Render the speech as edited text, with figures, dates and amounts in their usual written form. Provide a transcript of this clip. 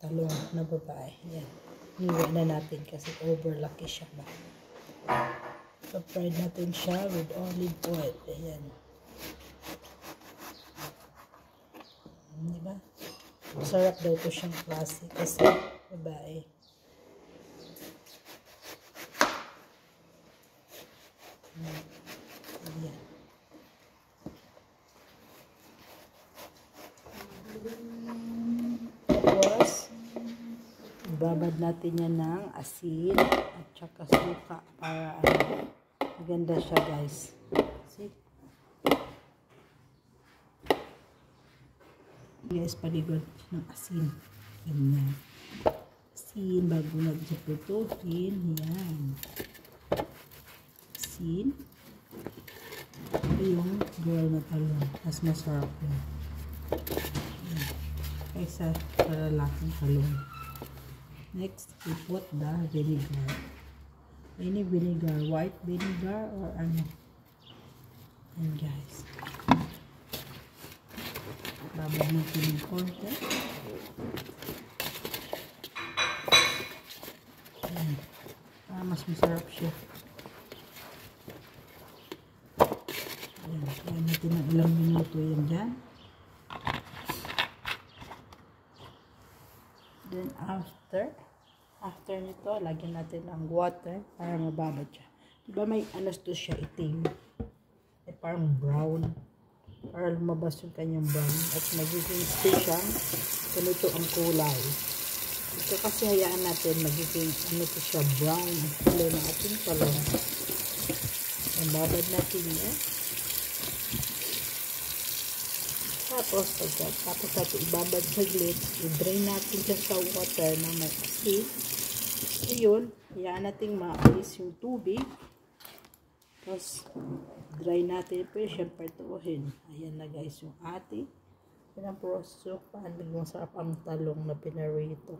talong na babae. Yan. Hiwa na natin kasi overlucky siya ba. So, fry natin siya with olive oil. Ayan. Diba? Masarap daw ito siyang klase kasi babae. Ayan. Tapos, ibabad natin yan ng asin at saka suka para maganda siya, guys. See? Guys, paligod ng asin. Ganyan. Asin bago nagsaputuhin. Yan. Asin. Ito yung girl na talong. Mas masarap yun. Kaysa sa lalaking talong. Next, we put the vinegar. Any vinegar, white vinegar or ano. And guys, babad natin yung konti. Ayan. Mas masarap siya. Ayan. Kaya natin ng ilang minuto yan dyan. Then after nito, lagyan natin ang water para mababad siya. Diba may anas to siya itim? Parang brown. Para lumabas yung kanyang brown. At magiging siyang ganito ang kulay. Ito kasi hayaan natin magiging ano to siya, brown. Kulay ng ating talong. Mababad natin yan. Tapos natin ibabad saglit, i-drain natin siya sa water na may asin. Ayun, hayaan natin maalis yung tubig. Tapos, dry natin po, syempre tuuhin. Ayan na guys, yung ating pinaproso. Paano masarap ang talong na pinarito.